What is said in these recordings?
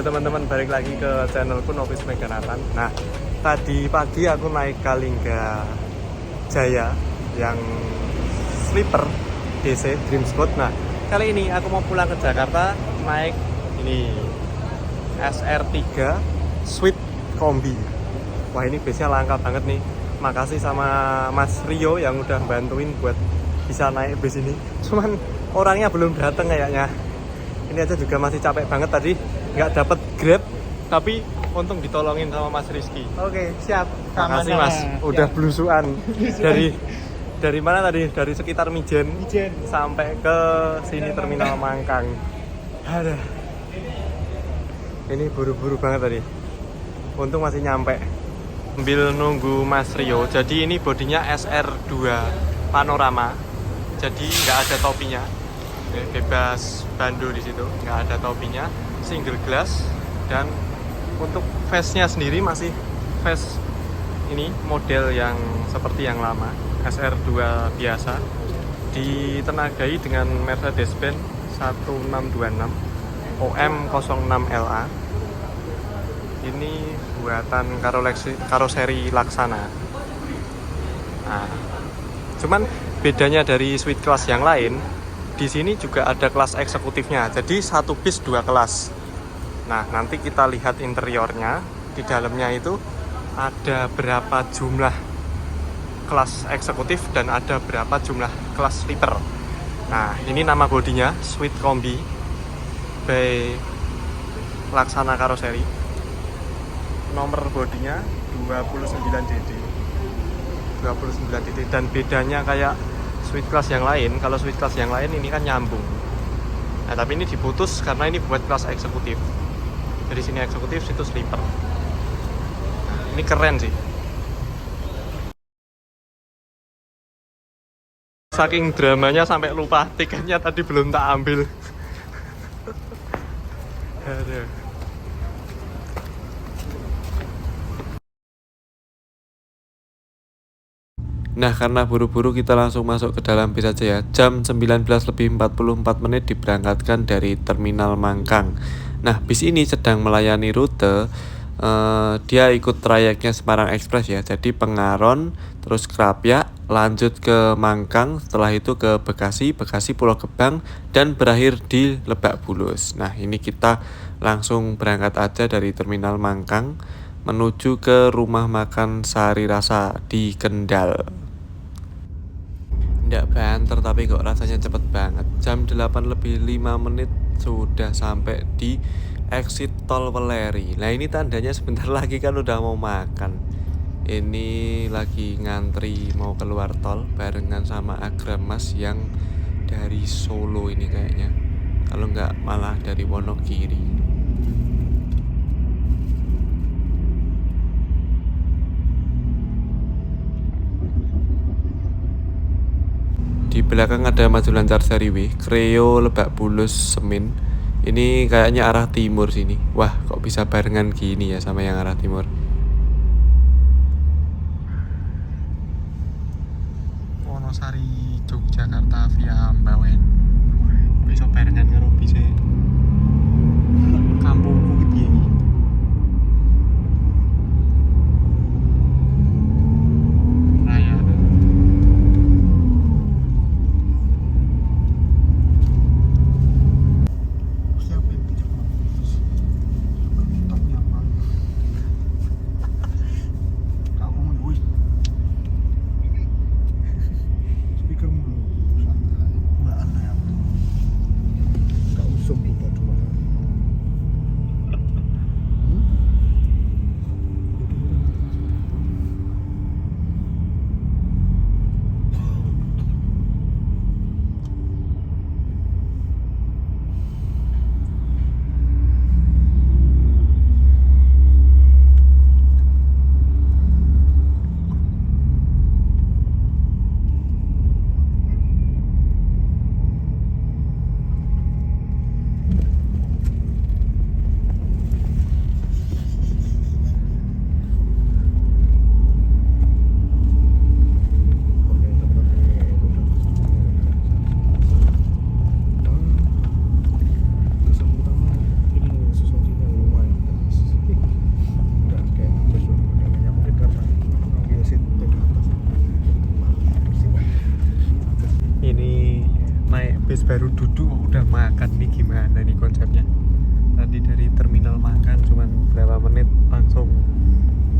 teman-teman, balik lagi ke channelku Novis Meganatan. Nah, tadi pagi aku naik Kalingga Jaya yang sleeper DC Dream Spot. Nah, kali ini aku mau pulang ke Jakarta naik ini SR3 Suite Kombi. Wah, ini base-nya langka banget nih. Makasih sama Mas Rio yang udah bantuin buat bisa naik base ini. Cuman orangnya belum datang kayaknya. Ini aja juga masih capek banget tadi, nggak dapet Grab, tapi untung ditolongin sama Mas Rizky. Oke, siap. Makasih Mas, udah belusuan dari mana tadi? Dari sekitar Mijen sampai ke sini Terminal Mangkang. Aduh. Ini buru-buru banget tadi. Untung masih nyampe. Sambil nunggu Mas Rio. Jadi ini bodinya SR2 Panorama. Jadi nggak ada topinya. Bebas bando di situ, nggak ada topinya, single glass, dan untuk face-nya sendiri masih face ini model yang seperti yang lama, SR2 biasa, ditenagai dengan Mercedes-Benz 1626 OM06LA. Ini buatan karoseri Laksana. Nah, cuman bedanya dari suite kelas yang lain, di sini juga ada kelas eksekutifnya, jadi satu bis dua kelas. Nah, nanti kita lihat interiornya. Di dalamnya itu ada berapa jumlah kelas eksekutif dan ada berapa jumlah kelas sleeper. Nah, ini nama bodinya Suite Kombi by Laksana Karoseri. Nomor bodinya 29DD. Dan bedanya kayak suite kelas yang lain, kalau suite kelas yang lain ini kan nyambung. Nah, tapi ini diputus karena ini buat kelas eksekutif. Jadi sini eksekutif, situ sleeper. Nah, ini keren sih. Saking dramanya sampai lupa tiketnya tadi belum tak ambil. Aduh. Nah, karena buru-buru kita langsung masuk ke dalam bis aja ya. Jam 19:44 diberangkatkan dari Terminal Mangkang. Nah, bis ini sedang melayani rute, dia ikut trayeknya Semarang Express ya. Jadi Pengaron, terus Krapyak, lanjut ke Mangkang, setelah itu ke Bekasi, Pulau Gebang, dan berakhir di Lebak Bulus. Nah, ini kita langsung berangkat aja dari Terminal Mangkang menuju ke rumah makan Sari Rasa di Kendal. Nggak banter tapi kok rasanya cepet banget. Jam 8:05 sudah sampai di exit tol Weleri. Nah, ini tandanya sebentar lagi kan udah mau makan. Ini lagi ngantri mau keluar tol barengan sama Agramas yang dari Solo ini kayaknya. Kalau nggak malah dari Wonogiri. Di belakang ada maju lancar Seriwe, Kreo, Lebak Bulus, Semin. Ini kayaknya arah timur sini. Wah, kok bisa barengan gini ya sama yang arah timur. Wonosari, Yogyakarta via Mbawen. Bisa barengan karo bisa kampungku iki. bis baru duduk udah makan nih, gimana nih konsepnya? Tadi dari terminal makan cuman berapa menit langsung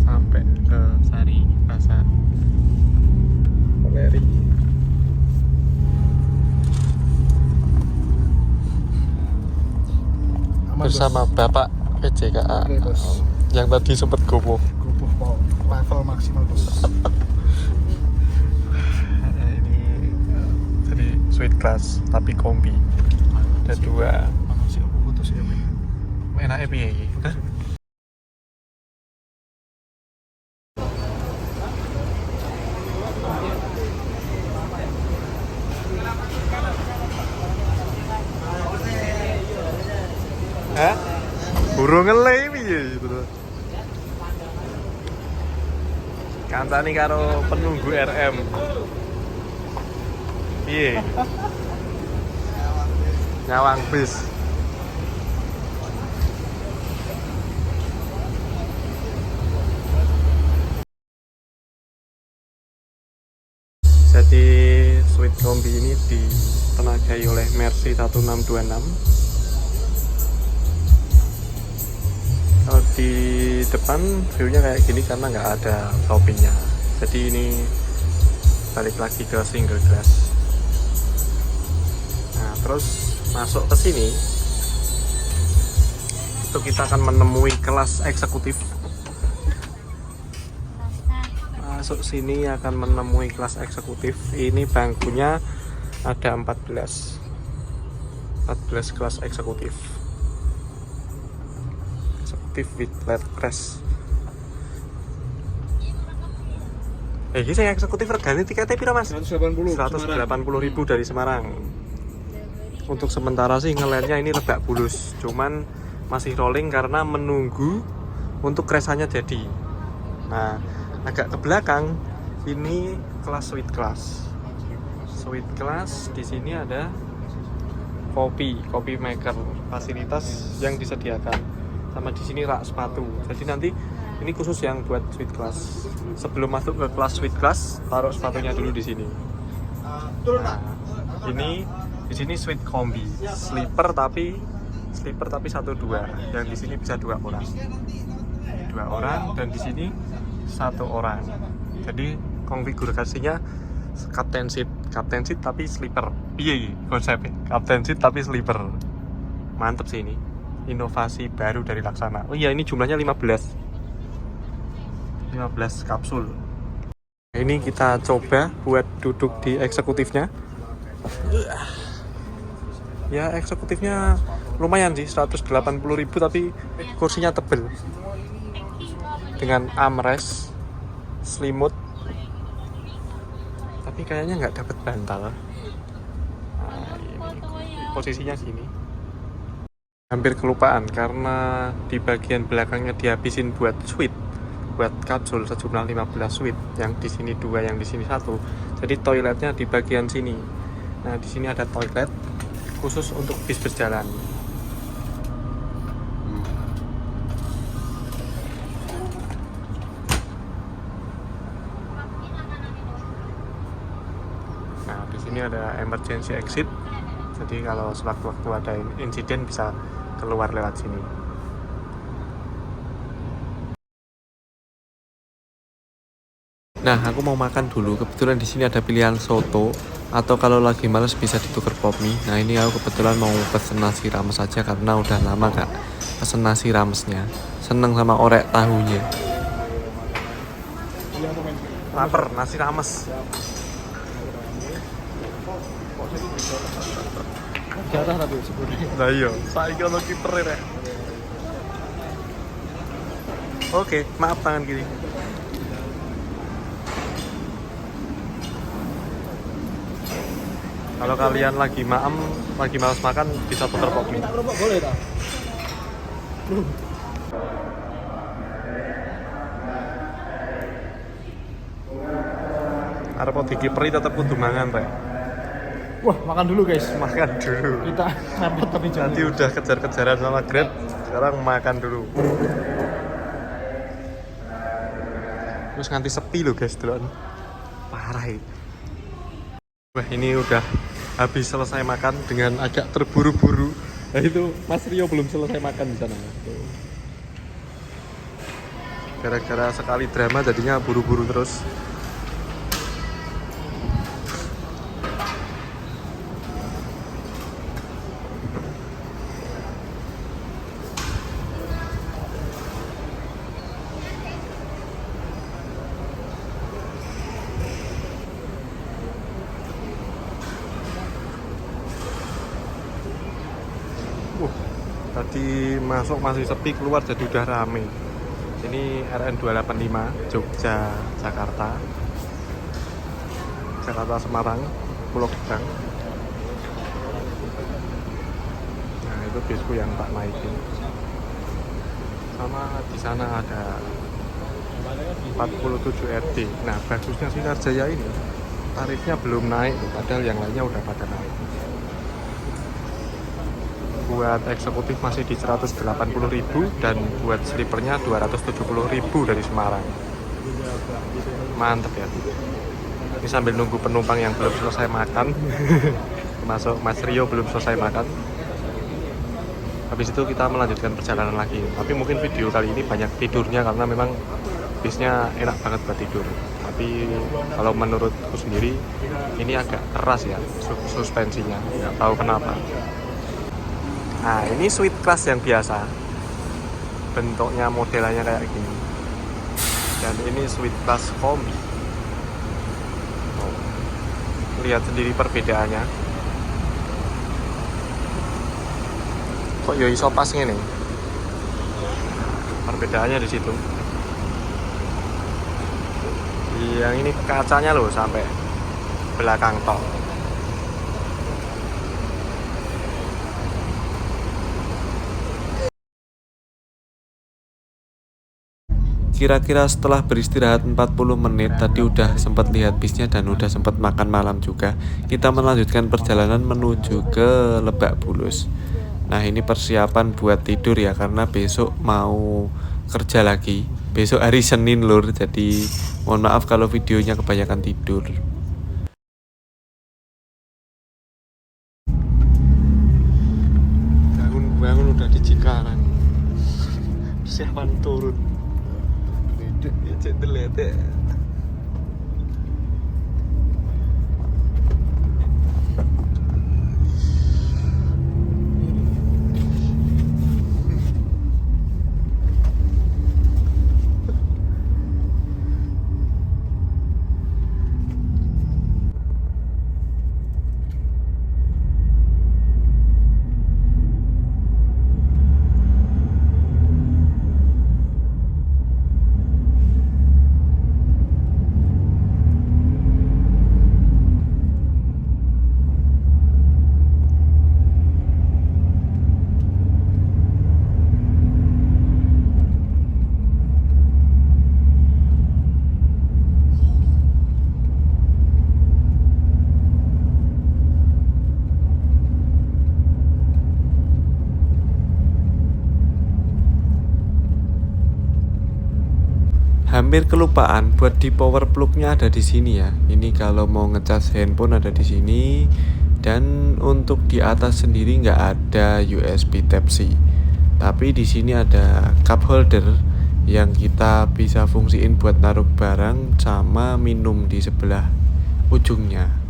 sampai ke Sari Pasar Koleri bersama Bapak PJKA yang tadi sempat gopoh level maksimal bos. Ini jadi suite class tapi kombi ada dua. Masih aku putus ya men. Enaknya piye iki? Hah? Burung ngelih piye gitu. Kancani karo penunggu RM. Piye? Nyawang bis. Jadi suite kombi ini ditenagai oleh Mercy 1626. Kalau di depan view-nya kayak gini karena nggak ada toppingnya. Jadi ini balik lagi ke single glass. Nah, terus masuk ke sini itu kita akan menemui kelas eksekutif. Masuk sini akan menemui kelas eksekutif. Ini bangkunya ada 14 kelas eksekutif with flat crash. Ini saya eksekutif regane tiketnya pira Mas? 180.000 dari Semarang. Untuk sementara sih ngeletnya ini lebak bulus, cuman masih rolling karena menunggu untuk crashannya jadi. Nah, agak ke belakang ini kelas suite class. Suite class di sini ada kopi maker, fasilitas yang disediakan. Sama di sini rak sepatu. Jadi nanti ini khusus yang buat suite class. Sebelum masuk ke kelas suite class, taruh sepatunya dulu di sini. Nah, ini di sini suite kombi, sleeper tapi 1-2. Yang di sini bisa 2 orang. 2 orang dan di sini 1 orang. Jadi konfigurasinya captain seat tapi sleeper. Piye konsepnya? Captain seat tapi sleeper. Mantep sih ini. Inovasi baru dari Laksana. Oh iya, ini jumlahnya 15 kapsul. Ini kita coba buat duduk di eksekutifnya. Ya, eksekutifnya lumayan sih, 180.000 tapi kursinya tebel. Dengan armrest, selimut. Tapi kayaknya nggak dapat bantal. Nah, ini posisinya sini. Hampir kelupaan karena di bagian belakangnya dihabisin buat suite, buat kapsul sejumlah 15 suite, yang di sini 2, yang di sini 1. Jadi toiletnya di bagian sini. Nah, di sini ada toilet khusus untuk bis berjalan. Nah, di sini ada emergency exit. Jadi kalau sewaktu-waktu ada insiden bisa keluar lewat sini. Nah, aku mau makan dulu. Kebetulan di sini ada pilihan soto atau kalau lagi males bisa ditukar pop mie. Nah, ini aku kebetulan mau pesen nasi rames aja karena udah lama gak pesen nasi ramesnya. Seneng sama orek tahunya. Laper, nasi rames. Jarah tapi sebenarnya. Lah iya, saiki ono kiper rek. Oke, maaf tangan kiri. Kalau kalian lagi malas makan bisa tuker pop mie. Kerupuk boleh tak? Arep dikiperi tetep kudu mangan rek. Wah, makan dulu guys. Makan dulu. Kita repot tapi jangan. Nanti udah kejar-kejaran sama Grab, sekarang makan dulu. Terus nganti sepi loh guys, duluan. Parah ini. Wah, ini udah habis selesai makan dengan agak terburu-buru. Nah itu Mas Rio belum selesai makan di sana. Tuh. Gara-gara sekali drama jadinya buru-buru terus. Tadi masuk masih sepi, keluar jadi udah rame. Ini RN 285 Jogja Jakarta, Jakarta Semarang, Pulau Gebang. Nah itu bisku yang tak naikin. Sama di sana ada 47 RT. Nah bagusnya Sinar Jaya ini tarifnya belum naik, padahal yang lainnya udah pada naik. Buat eksekutif masih di 180.000 dan buat sleepernya 270.000 dari Semarang. Mantep ya. Ini sambil nunggu penumpang yang belum selesai makan. Termasuk Mas Rio belum selesai makan. Habis itu kita melanjutkan perjalanan lagi. Tapi mungkin video kali ini banyak tidurnya karena memang bisnya enak banget buat tidur. Tapi kalau menurutku sendiri ini agak keras ya suspensinya. Nggak tahu kenapa. Nah ini suite class yang biasa, bentuknya modelannya kayak gini, dan ini suite class kombi. Lihat sendiri perbedaannya. Kok yo iso pas ngene? Perbedaannya di situ. Yang ini kacanya loh sampai belakang tol. Kira-kira setelah beristirahat 40 menit tadi udah sempat lihat bisnya dan udah sempat makan malam juga. Kita melanjutkan perjalanan menuju ke Lebak Bulus. Nah ini persiapan buat tidur ya karena besok mau kerja lagi. Besok hari Senin lur, jadi mohon maaf kalau videonya kebanyakan tidur. Bangun udah di Cikarang. Persiapan turun. Cek delete. Hampir kelupaan buat di power plugnya ada di sini ya. Ini kalau mau ngecas handphone ada di sini, dan untuk di atas sendiri nggak ada USB Type C. Tapi di sini ada cup holder yang kita bisa fungsiin buat naruh barang sama minum di sebelah ujungnya.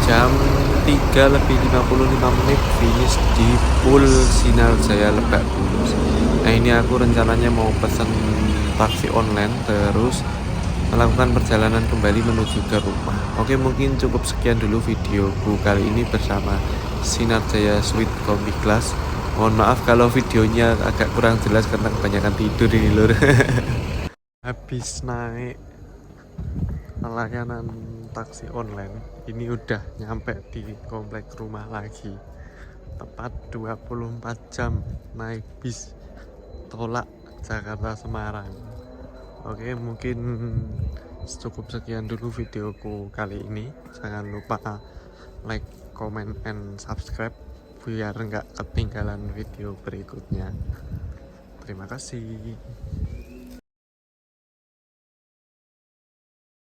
Jam 3:55 finish di Pool Sinar Jaya Lebak Bulus. Nah ini aku rencananya mau pesen taksi online terus melakukan perjalanan kembali menuju ke rumah. Oke, mungkin cukup sekian dulu videoku kali ini bersama Sinar Jaya Suite Kombi Class. Mohon maaf kalau videonya agak kurang jelas karena kebanyakan tidur ini lur. Habis naik layanan taksi online, ini udah nyampe di komplek rumah lagi. tepat 24 jam naik bis tolak Jakarta Semarang. Oke, mungkin cukup sekian dulu videoku kali ini. Jangan lupa like, comment, and subscribe biar nggak ketinggalan video berikutnya. Terima kasih.